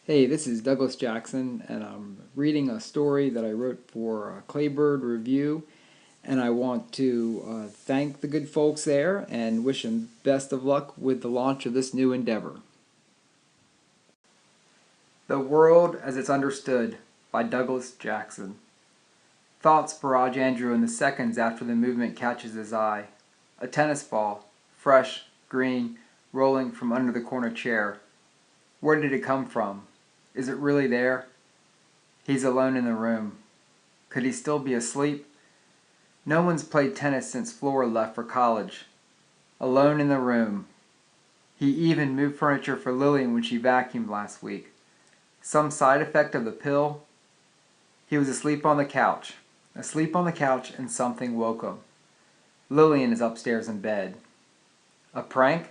Hey, this is Douglas Jackson, and I'm reading a story that I wrote for Claybird Review, and I want to thank the good folks there and wish them best of luck with the launch of this new endeavor. The World as It's Understood by Douglas Jackson. Thoughts barrage Andrew in the seconds after the movement catches his eye. A tennis ball, fresh, green, rolling from under the corner chair. Where did it come from? Is it really there? He's alone in the room. Could he still be asleep? No one's played tennis since Flora left for college. Alone in the room. He even moved furniture for Lillian when she vacuumed last week. Some side effect of the pill? He was asleep on the couch. Asleep on the couch, and something woke him. Lillian is upstairs in bed. A prank?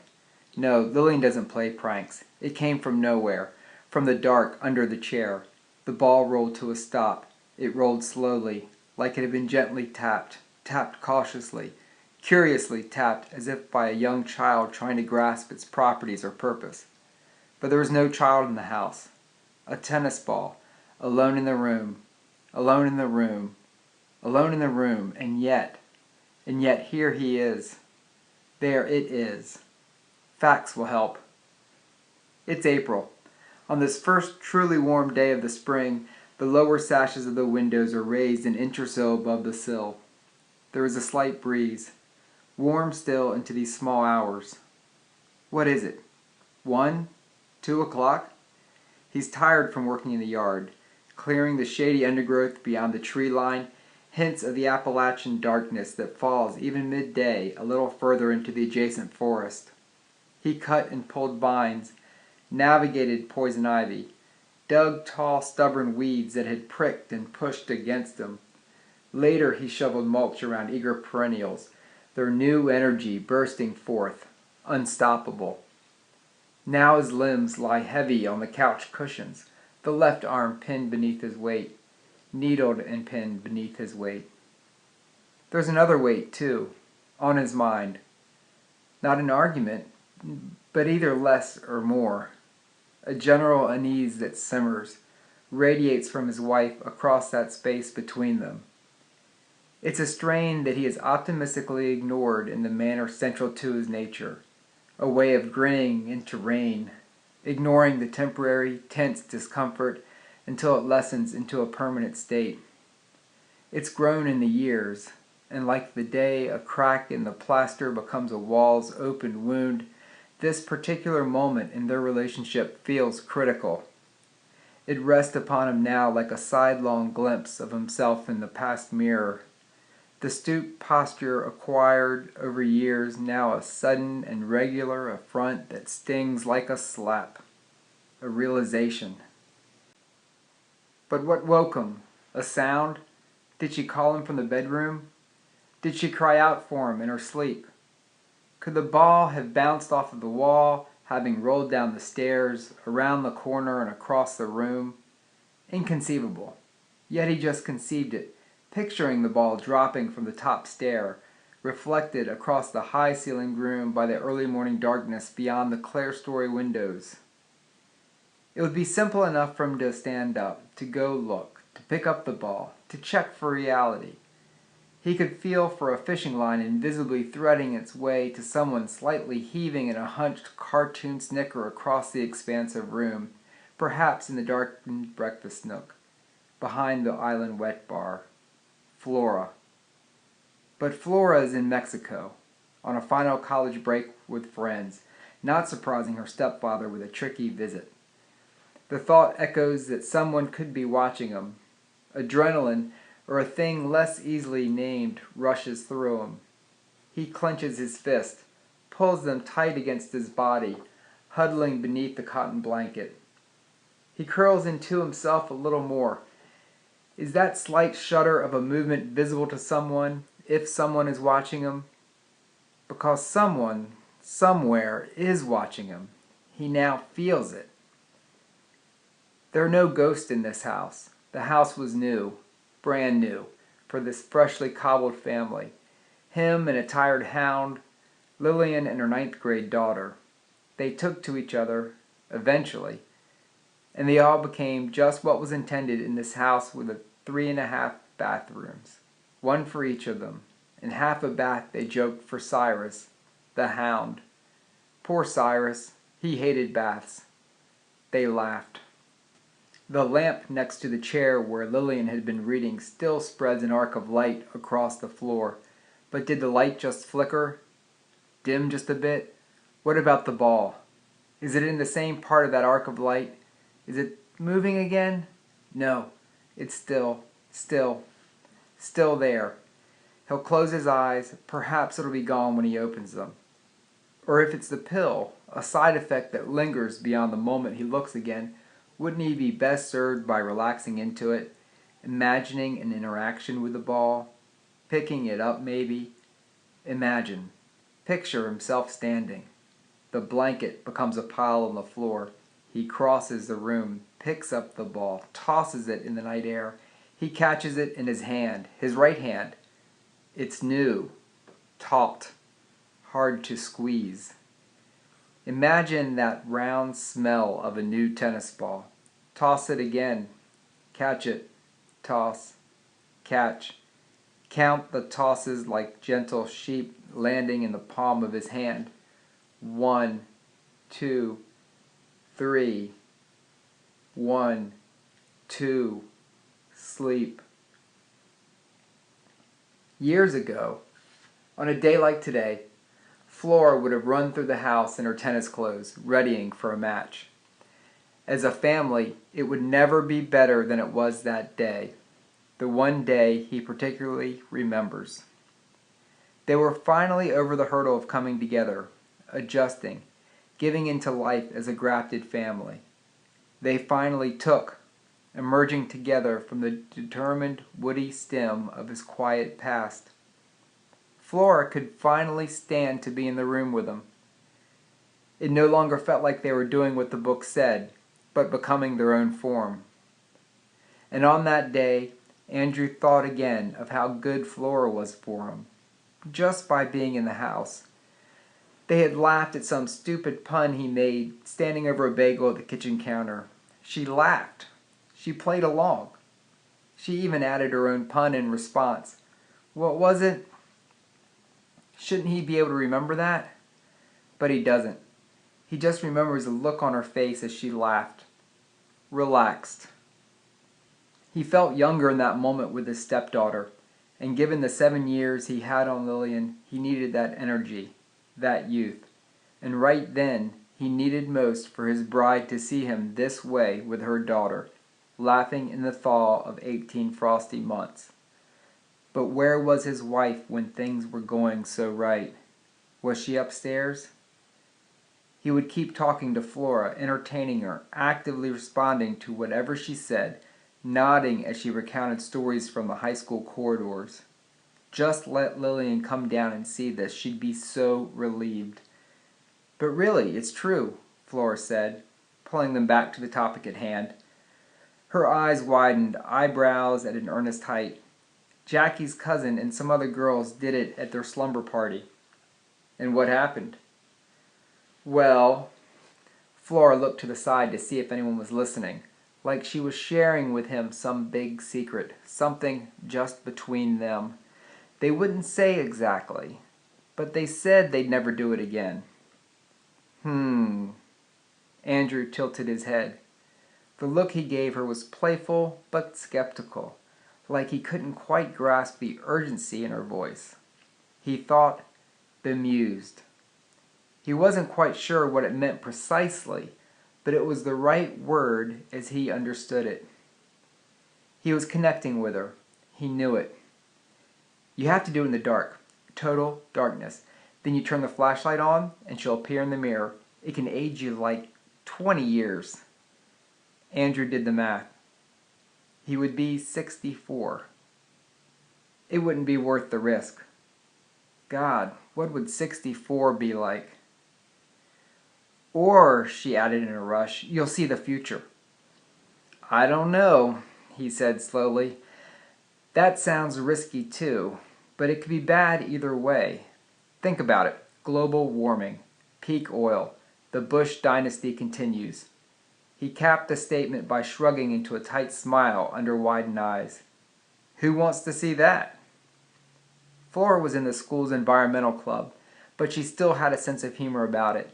No, Lillian doesn't play pranks. It came from nowhere, from the dark under the chair. The ball rolled to a stop. It rolled slowly, like it had been gently tapped, tapped cautiously, curiously tapped as if by a young child trying to grasp its properties or purpose. But there was no child in the house. A tennis ball, alone in the room, alone in the room, alone in the room, and yet here he is. There it is. Facts will help. It's April. On this first truly warm day of the spring, the lower sashes of the windows are raised an inch or so above the sill. There is a slight breeze, warm still into these small hours. What is it? 1? 2 o'clock? He's tired from working in the yard, clearing the shady undergrowth beyond the tree line, hints of the Appalachian darkness that falls even midday a little further into the adjacent forest. He cut and pulled vines, navigated poison ivy, dug tall stubborn weeds that had pricked and pushed against him. Later he shoveled mulch around eager perennials, their new energy bursting forth, unstoppable. Now his limbs lie heavy on the couch cushions, the left arm pinned beneath his weight, needled and pinned beneath his weight. There's another weight, too, on his mind. Not an argument, but either less or more. A general unease that simmers, radiates from his wife across that space between them. It's a strain that he has optimistically ignored in the manner central to his nature, a way of grinning into rain, ignoring the temporary, tense discomfort until it lessens into a permanent state. It's grown in the years, and like the day a crack in the plaster becomes a wall's open wound, this particular moment in their relationship feels critical. It rests upon him now like a sidelong glimpse of himself in the past mirror. The stooped posture acquired over years, now a sudden and regular affront that stings like a slap. A realization. But what woke him? A sound? Did she call him from the bedroom? Did she cry out for him in her sleep? Could the ball have bounced off of the wall, having rolled down the stairs, around the corner and across the room? Inconceivable. Yet he just conceived it, picturing the ball dropping from the top stair, reflected across the high-ceilinged room by the early morning darkness beyond the clerestory windows. It would be simple enough for him to stand up, to go look, to pick up the ball, to check for reality. He could feel for a fishing line invisibly threading its way to someone slightly heaving in a hunched cartoon snicker across the expansive room, perhaps in the darkened breakfast nook, behind the island wet bar. Flora. But Flora is in Mexico, on a final college break with friends, not surprising her stepfather with a tricky visit. The thought echoes that someone could be watching him. Adrenaline, or a thing less easily named, rushes through him. He clenches his fist, pulls them tight against his body, huddling beneath the cotton blanket. He curls into himself a little more. Is that slight shudder of a movement visible to someone, if someone is watching him? Because someone, somewhere, is watching him. He now feels it. There are no ghosts in this house. The house was new, brand new, for this freshly cobbled family. Him and a tired hound, Lillian and her ninth-grade daughter. They took to each other, eventually. and they all became just what was intended in this house with the 3.5 bathrooms, one for each of them, and half a bath, they joked, for Cyrus, the hound. Poor Cyrus, he hated baths. They laughed. The lamp next to the chair where Lillian had been reading still spreads an arc of light across the floor. But did the light just flicker? Dim just a bit? What about the ball? Is it in the same part of that arc of light? Is it moving again? No, it's still there. He'll close his eyes. Perhaps it'll be gone when he opens them. Or if it's the pill, a side effect that lingers beyond the moment he looks again, wouldn't he be best served by relaxing into it, imagining an interaction with the ball, picking it up maybe? Imagine. Picture himself standing. The blanket becomes a pile on the floor. He crosses the room, picks up the ball, tosses it in the night air. He catches it in his hand, his right hand. It's new, taut, hard to squeeze. Imagine that round smell of a new tennis ball. Toss it again. Catch it. Toss. Catch. Count the tosses like gentle sheep landing in the palm of his hand. 1, 2, 3. 1, 2. Sleep. Years ago, on a day like today, Flora would have run through the house in her tennis clothes, readying for a match. As a family, it would never be better than it was that day, the one day he particularly remembers. They were finally over the hurdle of coming together, adjusting, giving into life as a grafted family. They finally took, emerging together from the determined woody stem of his quiet past. Flora could finally stand to be in the room with him. It no longer felt like they were doing what the book said, but becoming their own form. And on that day, Andrew thought again of how good Flora was for him, just by being in the house. They had laughed at some stupid pun he made, standing over a bagel at the kitchen counter. She laughed. She played along. She even added her own pun in response. What was it? Shouldn't he be able to remember that? But he doesn't. He just remembers the look on her face as she laughed. Relaxed. He felt younger in that moment with his stepdaughter, and given the 7 years he had on Lillian, he needed that energy, that youth. And right then, he needed most for his bride to see him this way with her daughter, laughing in the thaw of 18 frosty months. But where was his wife when things were going so right? Was she upstairs? He would keep talking to Flora, entertaining her, actively responding to whatever she said, nodding as she recounted stories from the high school corridors. Just let Lillian come down and see this. She'd be so relieved. But really, it's true, Flora said, pulling them back to the topic at hand. Her eyes widened, eyebrows at an earnest height. Jackie's cousin and some other girls did it at their slumber party. And what happened? Well, Flora looked to the side to see if anyone was listening, like she was sharing with him some big secret, something just between them. They wouldn't say exactly, but they said they'd never do it again. Andrew tilted his head. The look he gave her was playful but skeptical, like he couldn't quite grasp the urgency in her voice. He thought, bemused. He wasn't quite sure what it meant precisely, but it was the right word as he understood it. He was connecting with her. He knew it. You have to do it in the dark, total darkness. Then you turn the flashlight on, and she'll appear in the mirror. It can age you like 20 years. Andrew did the math. He would be 64. It wouldn't be worth the risk. God, what would 64 be like? Or, she added in a rush, you'll see the future. I don't know, he said slowly. That sounds risky too, but it could be bad either way. Think about it. Global warming, peak oil, the Bush dynasty continues. He capped the statement by shrugging into a tight smile under widened eyes. Who wants to see that? Flora was in the school's environmental club, but she still had a sense of humor about it.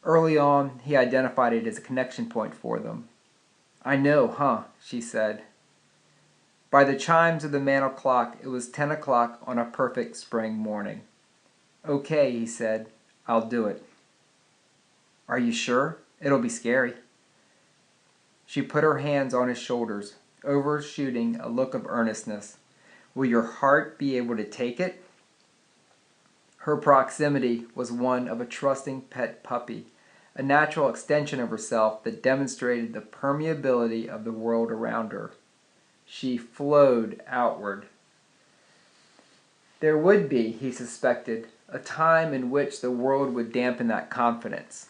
Early on, he identified it as a connection point for them. I know, huh? She said. By the chimes of the mantel clock, it was 10 o'clock on a perfect spring morning. Okay, he said. I'll do it. Are you sure? It'll be scary. She put her hands on his shoulders, overshooting a look of earnestness. Will your heart be able to take it? Her proximity was one of a trusting pet puppy, a natural extension of herself that demonstrated the permeability of the world around her. She flowed outward. There would be, he suspected, a time in which the world would dampen that confidence,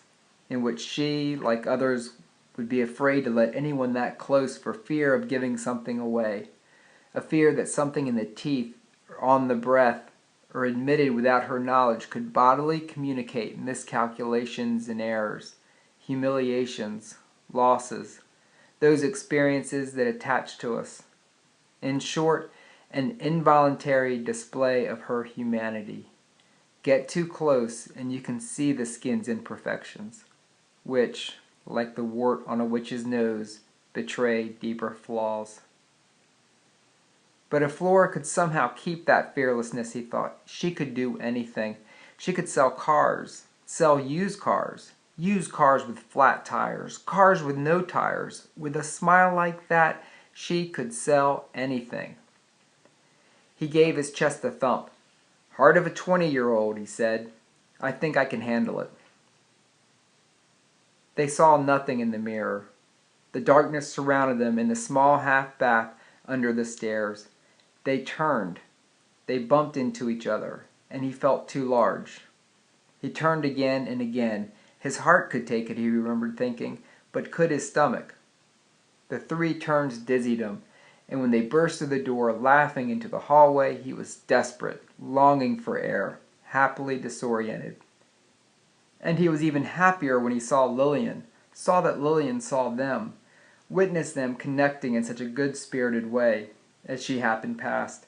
in which she, like others, would be afraid to let anyone that close for fear of giving something away, a fear that something in the teeth or on the breath or admitted without her knowledge could bodily communicate miscalculations and errors, humiliations, losses, those experiences that attach to us. In short, an involuntary display of her humanity. Get too close and you can see the skin's imperfections, which, like the wart on a witch's nose, betray deeper flaws. But if Flora could somehow keep that fearlessness, he thought, she could do anything. She could sell cars, sell used cars with flat tires, cars with no tires. With a smile like that, she could sell anything. He gave his chest a thump. Heart of a 20-year-old, he said. I think I can handle it. They saw nothing in the mirror. The darkness surrounded them in the small half bath under the stairs. They turned. They bumped into each other, and he felt too large. He turned again and again. His heart could take it, he remembered thinking, but could his stomach? The 3 turns dizzied him, and when they burst through the door, laughing into the hallway, he was desperate, longing for air, happily disoriented. And he was even happier when he saw Lillian, saw that Lillian saw them, witnessed them connecting in such a good-spirited way as she happened past.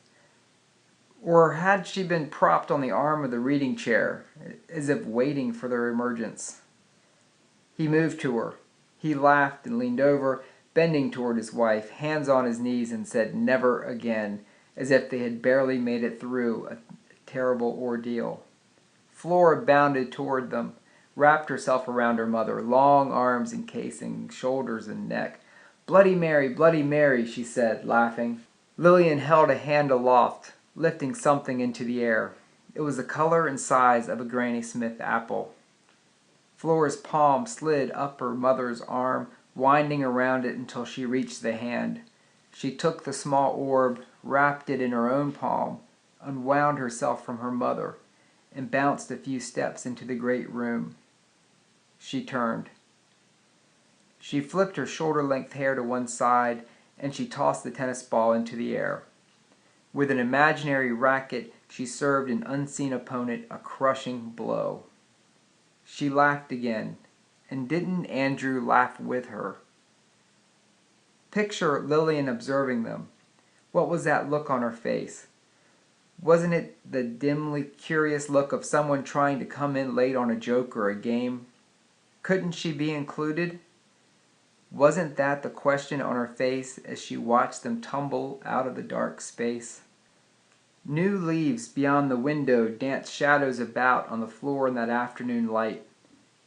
Or had she been propped on the arm of the reading chair, as if waiting for their emergence? He moved to her. He laughed and leaned over, bending toward his wife, hands on his knees, and said, never again, as if they had barely made it through a terrible ordeal. Flora bounded toward them, wrapped herself around her mother, long arms encasing shoulders and neck. Bloody Mary, she said, laughing. Lillian held a hand aloft, lifting something into the air. It was the color and size of a Granny Smith apple. Flora's palm slid up her mother's arm, winding around it until she reached the hand. She took the small orb, wrapped it in her own palm, unwound herself from her mother, and bounced a few steps into the great room. She turned. She flipped her shoulder-length hair to one side, and she tossed the tennis ball into the air. With an imaginary racket, she served an unseen opponent a crushing blow. She laughed again, and didn't Andrew laugh with her? Picture Lillian observing them. What was that look on her face? Wasn't it the dimly curious look of someone trying to come in late on a joke or a game? Couldn't she be included? Wasn't that the question on her face as she watched them tumble out of the dark space? New leaves beyond the window danced shadows about on the floor in that afternoon light.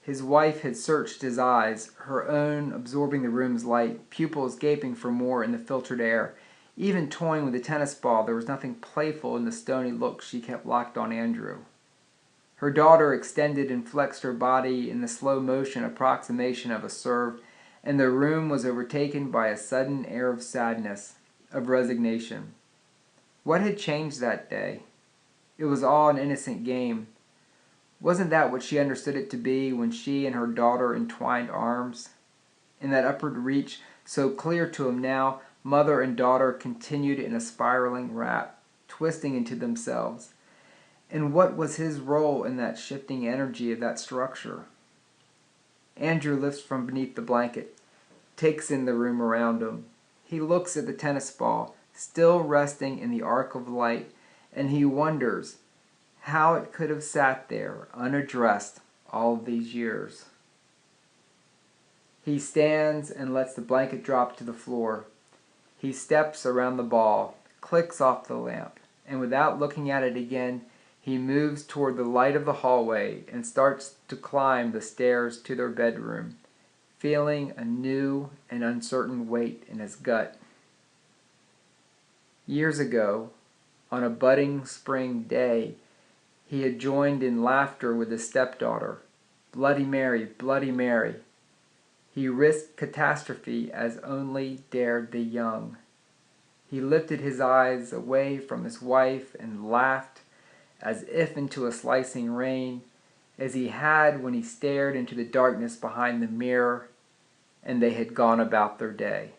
His wife had searched his eyes, her own absorbing the room's light, pupils gaping for more in the filtered air. Even toying with the tennis ball, there was nothing playful in the stony look she kept locked on Andrew. Her daughter extended and flexed her body in the slow motion approximation of a serve, and the room was overtaken by a sudden air of sadness, of resignation. What had changed that day? It was all an innocent game. Wasn't that what she understood it to be when she and her daughter entwined arms? In that upward reach, so clear to him now, mother and daughter continued in a spiraling wrap, twisting into themselves. And what was his role in that shifting energy of that structure? Andrew lifts from beneath the blanket. takes in the room around him. He looks at the tennis ball, still resting in the arc of light, and he wonders how it could have sat there unaddressed all these years. He stands and lets the blanket drop to the floor. He steps around the ball, clicks off the lamp, and without looking at it again, he moves toward the light of the hallway and starts to climb the stairs to their bedroom, feeling a new and uncertain weight in his gut. Years ago, on a budding spring day, he had joined in laughter with his stepdaughter. Bloody Mary, Bloody Mary. He risked catastrophe as only dared the young. He lifted his eyes away from his wife and laughed as if into a slicing rain, as he had when he stared into the darkness behind the mirror and they had gone about their day.